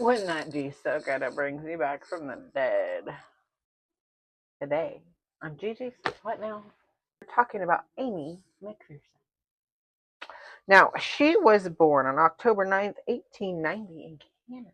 Wouldn't that be so good? It brings me back from the dead. Today, I'm Gigi. What now? We're talking about Aimee McPherson. Now, she was born on October 9th, 1890 in Canada.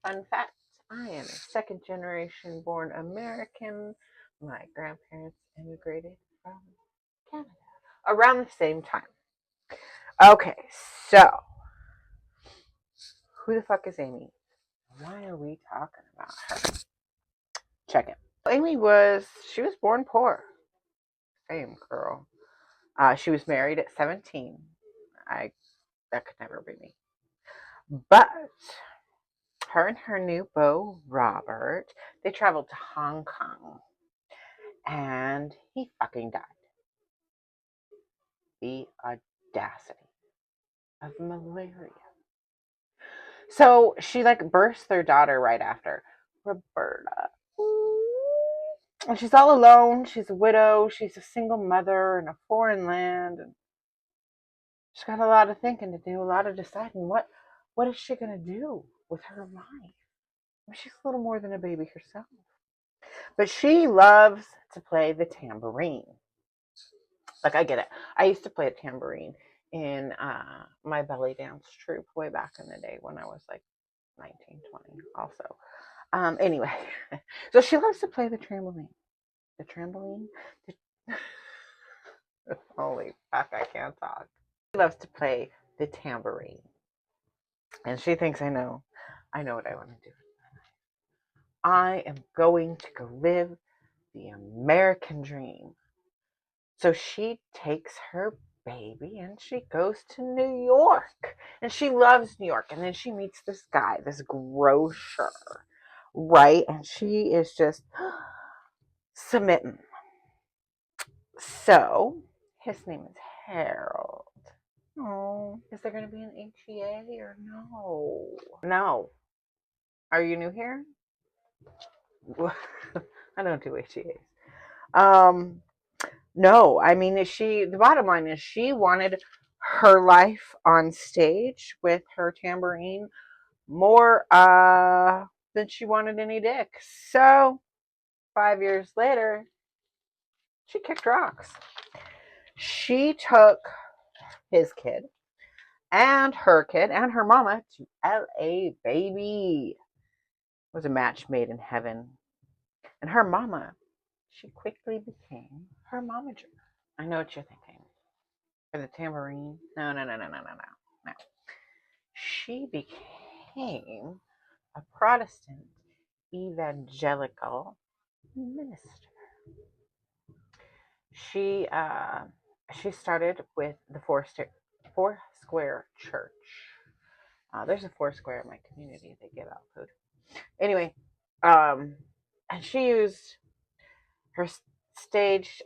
Fun fact, I am a second generation born American. My grandparents immigrated from Canada around the same time. Okay, so who the fuck is Aimee? Why are we talking about her? Check it. She was born poor. Same girl. She was married at 17. That could never be me. But her and her new beau, Robert, they traveled to Hong Kong and he fucking died. The audacity of malaria. So she like births their daughter right after, Roberta. And she's all alone. She's a widow. She's a single mother in a foreign land. And she's got a lot of thinking to do, a lot of deciding. What is she gonna do with her life? I mean, she's a little more than a baby herself. But she loves to play the tambourine. Like, I get it. I used to play a tambourine in my belly dance troupe way back in the day when I was like 19, 20 also. Anyway, so she loves to play the trampoline. The trampoline? Holy fuck, I can't talk. She loves to play the tambourine. And she thinks I know what I want to do. I am going to go live the American dream. So she takes her baby and she goes to New York. And she loves New York. And then she meets this guy, this grocer, right? And she is just smitten. So his name is Harold. Oh, is there going to be an HEA or no? No. Are you new here? I don't do HEAs. No, I mean, the bottom line is she wanted her life on stage with her tambourine more than she wanted any dick. So 5 years later, she kicked rocks. She took his kid and her mama to LA, baby. It was a match made in heaven. And her mama, she quickly became her momager. I know what you're thinking. For the tambourine? No, no, no, no, no, no, no, no. She became a Protestant evangelical minister. She she started with the Four Square Church. There's a Four Square in my community. They give out food. Anyway, and she used her stage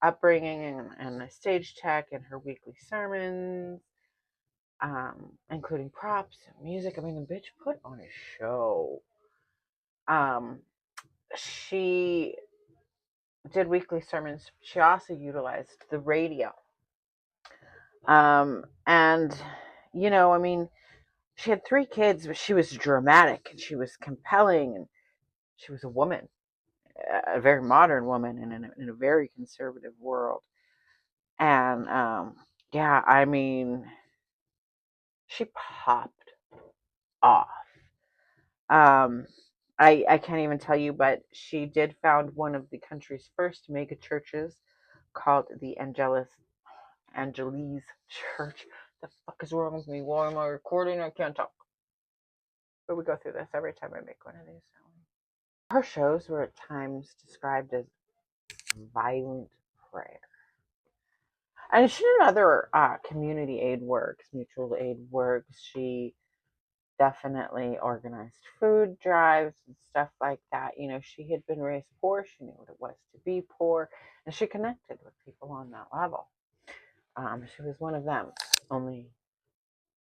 upbringing and a stage tech in her weekly sermons, including props and music. I mean, the bitch put on a show. She did weekly sermons. She also utilized the radio. And, I mean, she had 3 kids, but she was dramatic and she was compelling and she was a woman, a very modern woman in a very conservative world. And, yeah, I mean, she popped off. Um, I can't even tell you, but she did found one of the country's first mega churches called the Angeles Church. The fuck is wrong with me? Why am I recording? I can't talk. But we go through this every time I make one of these. Her shows were at times described as violent prayer. And she did other community aid works, mutual aid works. She definitely organized food drives and stuff like that. She had been raised poor. She knew what it was to be poor. And she connected with people on that level. She was one of them, only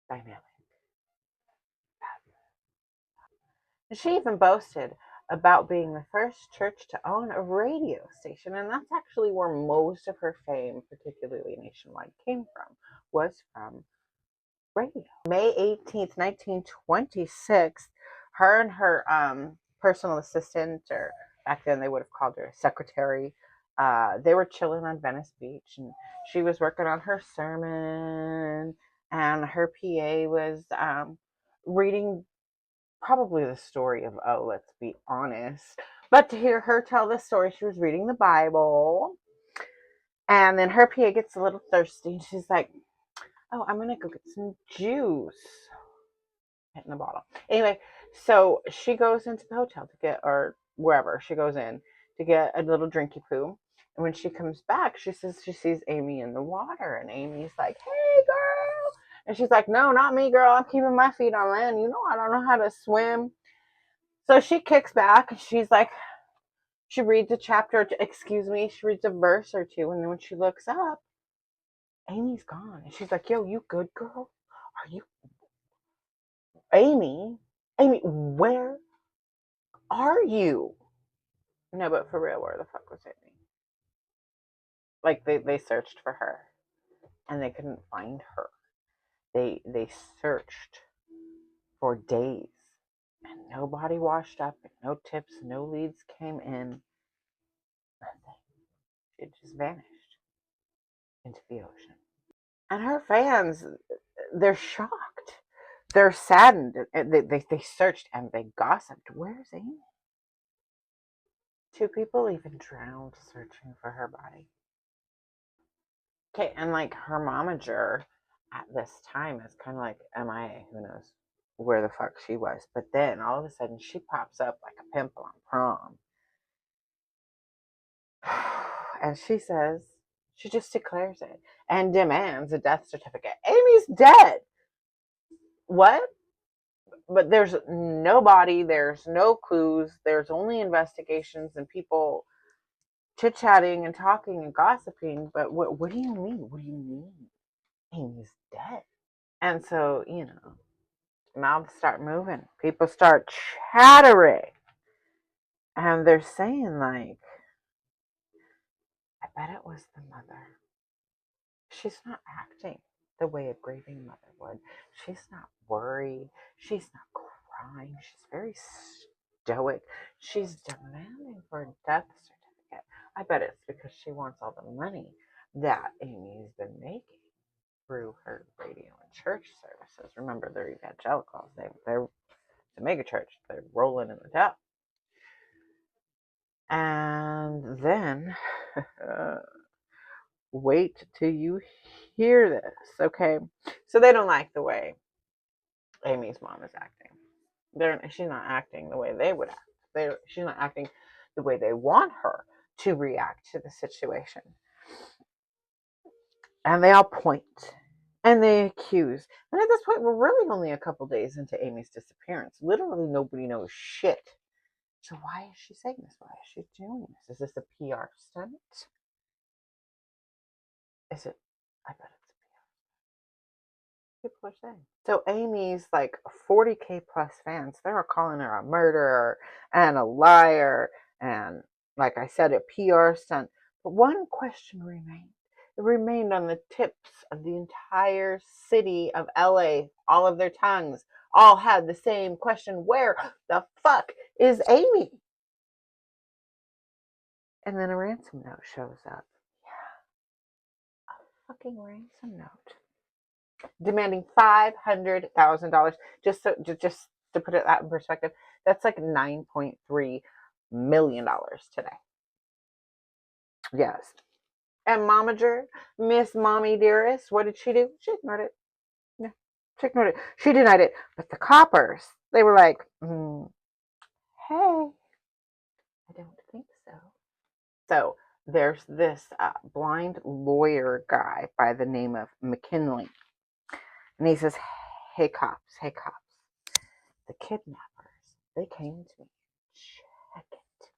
dynamic. And she even boasted about being the first church to own a radio station. And that's actually where most of her fame, particularly nationwide, came from, was from radio. May 18th, 1926, her and her personal assistant, or back then they would have called her secretary, they were chilling on Venice Beach, and she was working on her sermon, and her PA was reading probably the story of, oh, let's be honest. But to hear her tell the story, she was reading the Bible. And then her PA gets a little thirsty, and she's like, oh, I'm going to go get some juice. Hitting the bottle. Anyway, so she goes into the hotel to get, or wherever she goes in, to get a little drinky poo. And when she comes back, she says she sees Aimee in the water. And Amy's like, hey, girl. And she's like, no, not me, girl. I'm keeping my feet on land. You know I don't know how to swim. So she kicks back. And she's like, she reads a chapter, excuse me, she reads a verse or two. And then when she looks up, Amy's gone. And she's like, yo, you good, girl? Are you Aimee? Aimee, where are you? No, but for real, where the fuck was Aimee? Like they searched for her and they couldn't find her. They searched for days and nobody washed up, and no tips, no leads came in. Nothing. It just vanished into the ocean. And her fans, they're shocked. They're saddened. They searched and they gossiped. Where's Aimee? 2 people even drowned searching for her body. Okay, and like her momager at this time is kind of like MIA. Who knows where the fuck she was? But then all of a sudden she pops up like a pimple on prom. And she says, she just declares it and demands a death certificate. Aimee's dead. What? But there's no body, there's no clues, there's only investigations and people chit-chatting and talking and gossiping. But what do you mean? What do you mean? Aimee's dead. And so, mouths start moving. People start chattering. And they're saying, like, I bet it was the mother. She's not acting the way a grieving mother would. She's not worried. She's not crying. She's very stoic. She's demanding for a death certificate. I bet it's because she wants all the money that Aimee's been making through her radio and church services. Remember, they're evangelicals. They're the mega church. They're rolling in the dough. And then, wait till you hear this, okay? So they don't like the way Aimee's mom is acting. She's not acting the way they would act. She's not acting the way they want her to react to the situation. And they all point and they accuse. And at this point, we're really only a couple days into Aimee's disappearance. Literally, nobody knows shit. So why is she saying this? Why is she doing this? Is this a PR stunt? Is it? I bet it's a PR. People are saying. So Aimee's like 40K plus fans, they were calling her a murderer and a liar and, like I said, a PR stunt. But one question remained. It remained on the tips of the entire city of LA. All of their tongues all had the same question. Where the fuck is Aimee? And then a ransom note shows up. Yeah, a fucking ransom note. Demanding $500,000. Just to put it that in perspective, that's like $9.3 million today. Yes. And Momager, Miss Mommy Dearest, what did she do? She ignored it. Yeah, she ignored it. She denied it. But the coppers, they were like, hey, I don't think so. So there's this blind lawyer guy by the name of McKinley. And he says, hey, cops, the kidnappers, they came to me. Check it.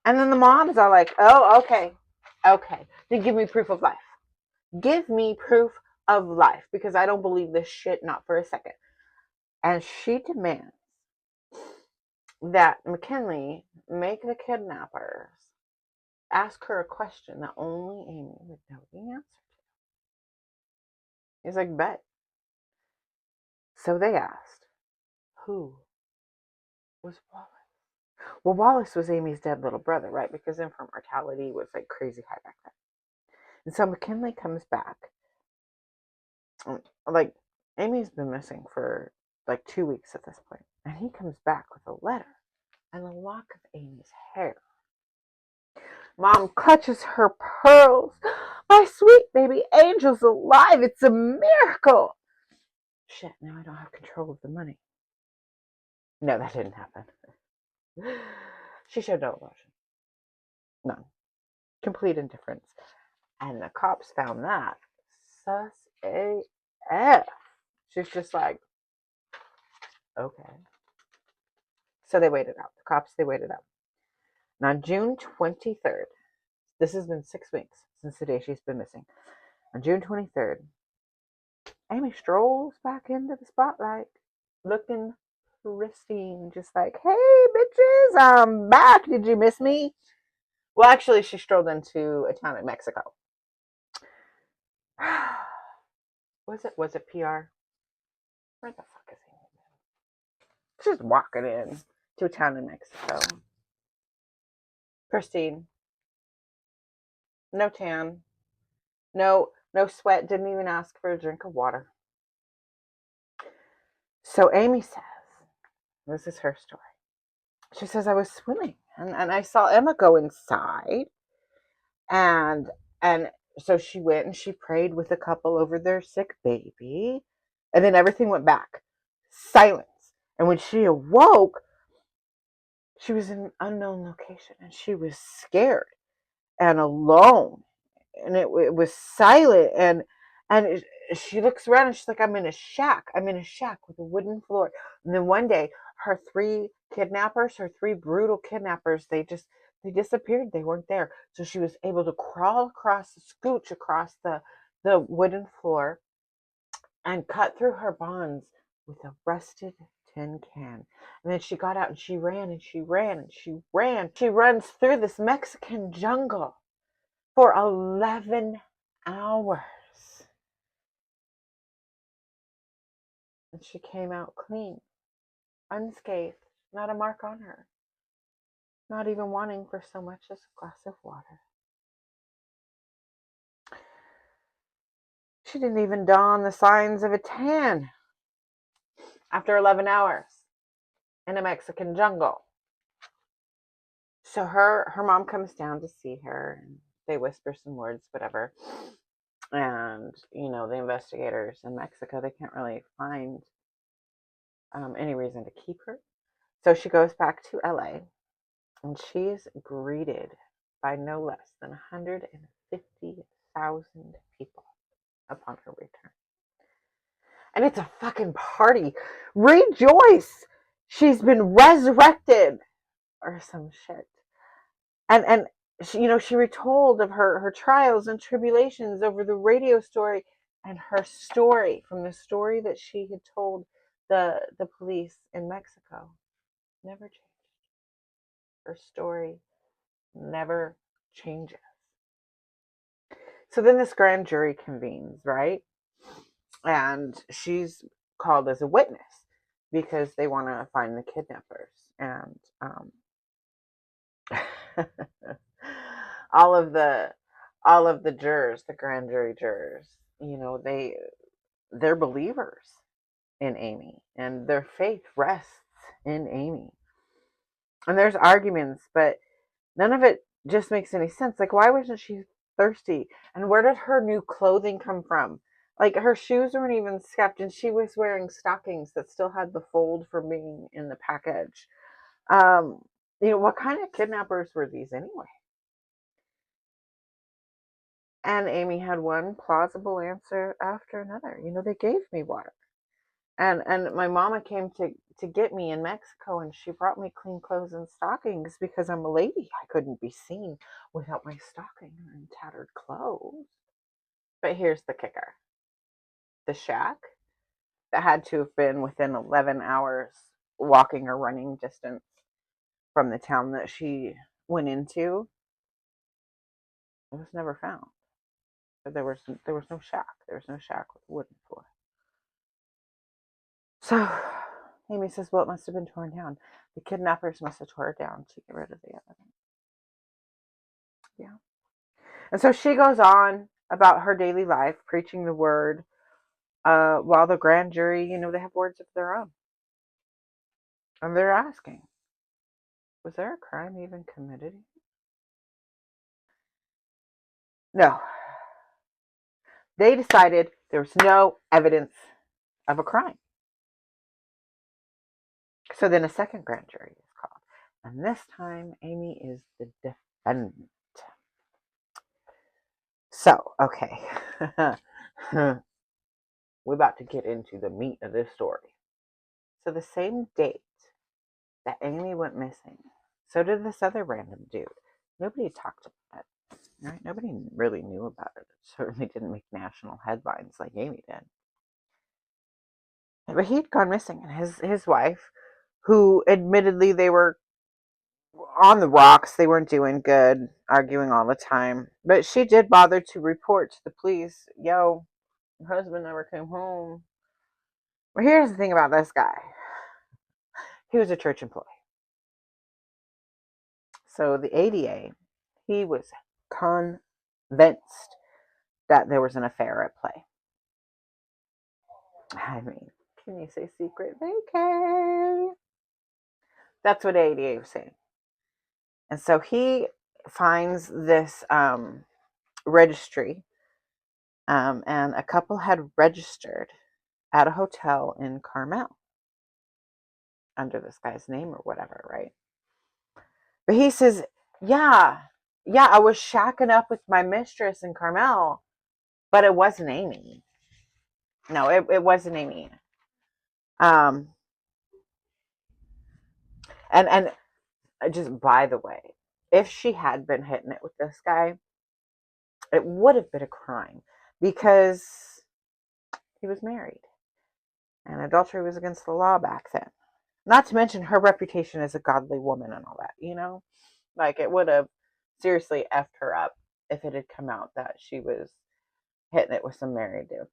And then the moms are like, oh, okay. Then give me proof of life. Give me proof of life, because I don't believe this shit, not for a second. And she demands that McKinley make the kidnappers ask her a question that only Aimee would know the answer to. He's like, bet. So they asked, who was Wallace? Well, Wallace was Aimee's dead little brother, right? Because infant mortality was like crazy high back then. And so McKinley comes back. Like, Aimee's been missing for like 2 weeks at this point. And he comes back with a letter and a lock of Aimee's hair. Mom clutches her pearls. My sweet baby angel's alive. It's a miracle. Shit, now I don't have control of the money. No, that didn't happen. She showed no emotion. None. Complete indifference. And the cops found that sus AF. She's just like, okay. So they waited out. The cops, they waited out. Now, June 23rd, this has been 6 weeks since the day she's been missing. On June 23rd, Aimee strolls back into the spotlight, looking pristine, just like, hey, bitches, I'm back. Did you miss me? Well, actually, she strolled into a town in Mexico. Was it PR? Where the fuck is he? She's walking in to a town in Mexico. Pristine. No tan. No sweat. Didn't even ask for a drink of water. So Aimee says, this is her story. She says, I was swimming and I saw Emma go inside. And so she went and she prayed with a couple over their sick baby. And then everything went back. Silence. And when she awoke, she was in an unknown location and she was scared and alone. And it was silent. And she looks around and she's like, I'm in a shack. I'm in a shack with a wooden floor. And then one day, her three brutal kidnappers, they disappeared. They weren't there. So she was able to scooch across the wooden floor and cut through her bonds with a rusted tin can. And then she got out and she ran and she ran and she ran. She runs through this Mexican jungle for 11 hours. And she came out clean, unscathed, not a mark on her, not even wanting for so much as a glass of water. She didn't even don the signs of a tan after 11 hours in a Mexican jungle. So her mom comes down to see her, and they whisper some words, whatever. And, the investigators in Mexico, they can't really find any reason to keep her. So she goes back to LA, and she's greeted by no less than 150,000 people upon her return. And it's a fucking party. Rejoice! She's been resurrected or some shit. And she retold of her trials and tribulations over the radio story, and her story from the story that she had told the police in Mexico never changed. Her story never changes. So then this grand jury convenes, right? And she's called as a witness because they want to find the kidnappers. And all of the jurors, the grand jury jurors, they're believers in Aimee, and their faith rests in Aimee. And there's arguments, but none of it just makes any sense. Like, why wasn't she thirsty? And where did her new clothing come from? Like, her shoes weren't even scuffed, and she was wearing stockings that still had the fold from being in the package. What kind of kidnappers were these anyway? And Aimee had one plausible answer after another. They gave me water. And my mama came to get me in Mexico, and she brought me clean clothes and stockings because I'm a lady. I couldn't be seen without my stocking and tattered clothes. But here's the kicker. The shack that had to have been within 11 hours walking or running distance from the town that she went into, it was never found. But there was no shack. There was no shack with a wooden floor. So Aimee says, well, it must have been torn down. The kidnappers must have tore it down to get rid of the evidence. Yeah. And so she goes on about her daily life, preaching the word, while the grand jury, they have words of their own. And they're asking, was there a crime even committed? No. They decided there was no evidence of a crime. So then a second grand jury is called. And this time, Aimee is the defendant. So, okay. We're about to get into the meat of this story. So the same date that Aimee went missing, so did this other random dude. Nobody talked about it, right? Nobody really knew about it. It certainly didn't make national headlines like Aimee did. But he'd gone missing, and his wife, who admittedly they were on the rocks, they weren't doing good, arguing all the time. But she did bother to report to the police, yo, my husband never came home. Well, here's the thing about this guy. He was a church employee. So the ADA, he was convinced that there was an affair at play. I mean, can you say secret vacay? That's what ADA was saying. And so he finds this registry, and a couple had registered at a hotel in Carmel under this guy's name or whatever, right? But he says, yeah, I was shacking up with my mistress in Carmel, but it wasn't Aimee. No, it wasn't Aimee. And just by the way, if she had been hitting it with this guy, it would have been a crime because he was married and adultery was against the law back then. Not to mention her reputation as a godly woman and all that, Like it would have seriously effed her up if it had come out that she was hitting it with some married dude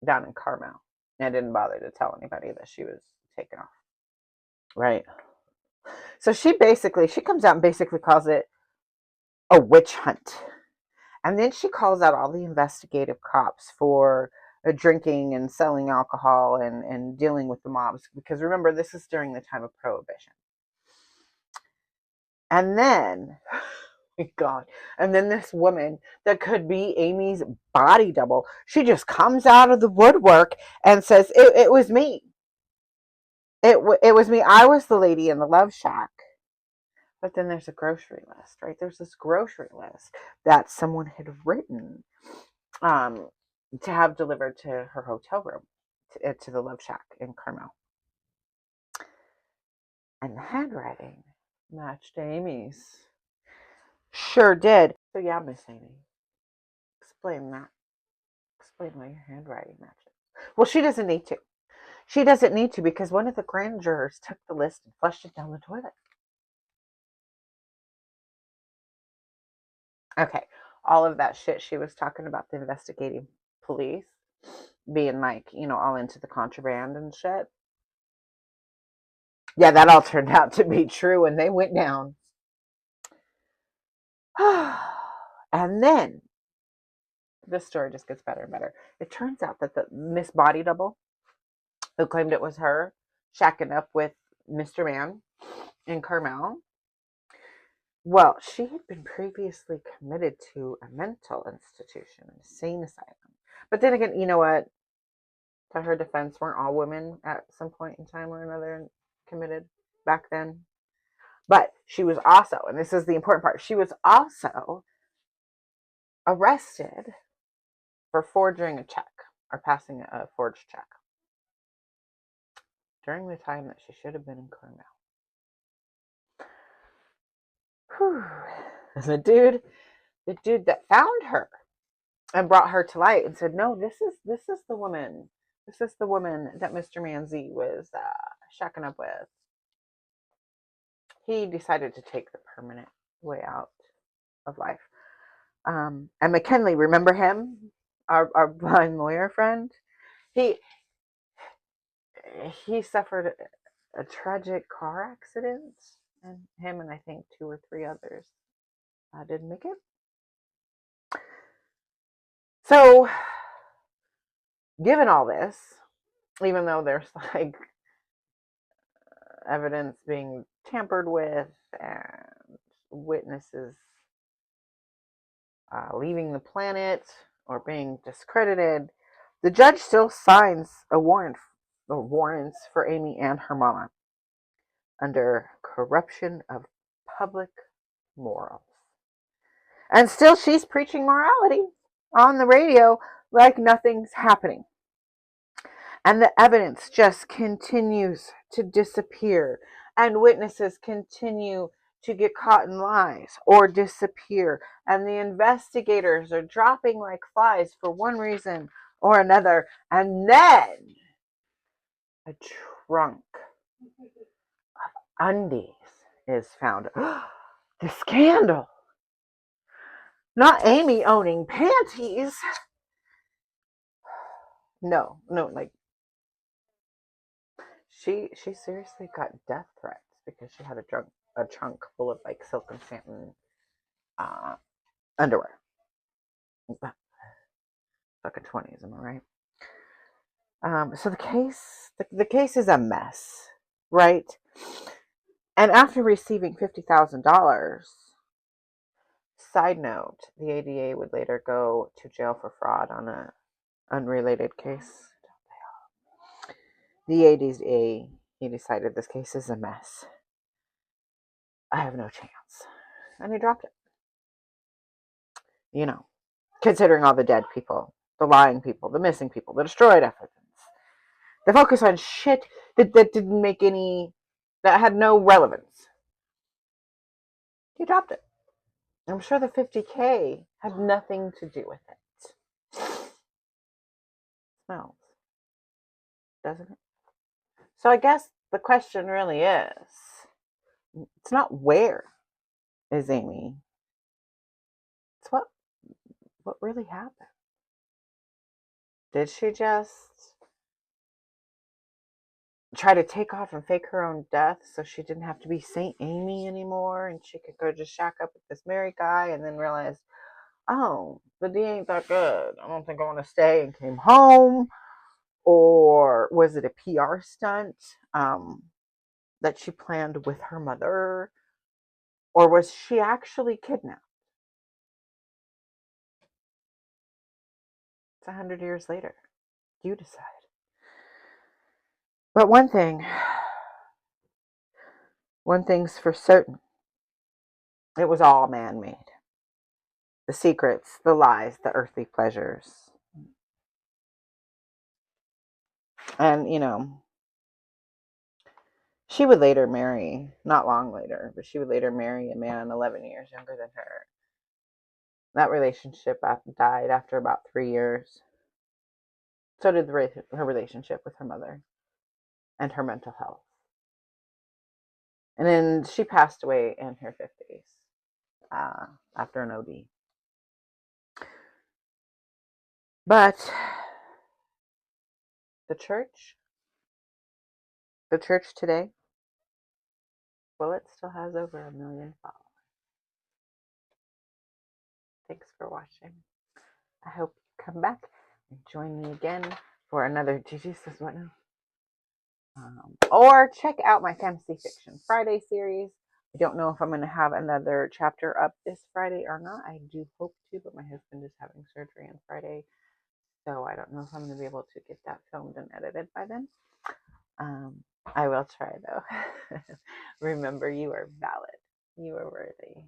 down in Carmel and didn't bother to tell anybody that she was taken off. Right. So she comes out and basically calls it a witch hunt. And then she calls out all the investigative cops for drinking and selling alcohol and dealing with the mobs. Because remember, this is during the time of Prohibition. And then, God, and then this woman that could be Aimee's body double, she just comes out of the woodwork and says, it was me. It was me. I was the lady in the love shack. But then there's a grocery list, right? There's this grocery list that someone had written to have delivered to her hotel room, to the Love Shack in Carmel. And the handwriting matched Aimee's. Sure did. So yeah, Miss Aimee, explain that. Explain why your handwriting matches. Well, she doesn't need to. She doesn't need to because one of the grand jurors took the list and flushed it down the toilet. Okay, all of that shit she was talking about, the investigating police being like, all into the contraband and shit. Yeah, that all turned out to be true and they went down. And then this story just gets better and better. It turns out that the Miss Body Double, who claimed it was her, shacking up with Mr. Man in Carmel, well, she had been previously committed to a mental institution, an insane asylum. But then again, you know what? To her defense, weren't all women at some point in time or another committed back then? But she was also, and this is the important part, she was also arrested for forging a check or passing a forged check during the time that she should have been in Carmel. And the dude that found her and brought her to light and said, "No, this is the woman. This is the woman that Mr. Manzi was shacking up with." He decided to take the permanent way out of life. And McKinley, remember him, our blind lawyer friend? He he suffered a tragic car accident, and him and I think 2 or 3 others didn't make it. So, given all this, even though there's like evidence being tampered with and witnesses leaving the planet or being discredited, the judge still signs a warrant or warrants for Aimee and her mama under corruption of public morals. And still she's preaching morality on the radio like nothing's happening. And the evidence just continues to disappear, and witnesses continue to get caught in lies or disappear, and the investigators are dropping like flies for one reason or another. And then a trunk of undies is found. The scandal. Not Aimee owning panties. No, like she seriously got death threats because she had a trunk full of like silk and satin underwear. Fucking 20s, am I right? So the case is a mess, right? And after receiving $50,000, side note, the ADA would later go to jail for fraud on an unrelated case. The ADA, he decided this case is a mess. I have no chance. And he dropped it. You know, considering all the dead people, the lying people, the missing people, the destroyed evidence. The focus on shit that didn't make any, that had no relevance. He dropped it. I'm sure the $50K had nothing to do with it. Smells, doesn't it? So I guess the question really is, it's not where is Aimee. It's what really happened. Did she just try to take off and fake her own death so she didn't have to be Saint Aimee anymore and she could go just shack up with this married guy and then realize, oh, the D ain't that good. I don't think I want to stay, and came home? Or was it a PR stunt that she planned with her mother? Or was she actually kidnapped? It's 100 years later. You decide. But one thing's for certain. It was all man-made. The secrets, the lies, the earthly pleasures. And, she would later marry, not long later, but she would later marry a man 11 years younger than her. That relationship died after about 3 years. So did her relationship with her mother and her mental health. And then she passed away in her 50s after an OD. But the church today, well, it still has over 1 million followers. Thanks for watching. I hope you come back and join me again for another Gigi Says What Now. Or check out my Fantasy Fiction Friday series. I don't know if I'm going to have another chapter up this Friday or not. I do hope to, but my husband is having surgery on Friday, so I don't know if I'm going to be able to get that filmed and edited by then. I will try, though. Remember, you are valid. You are worthy.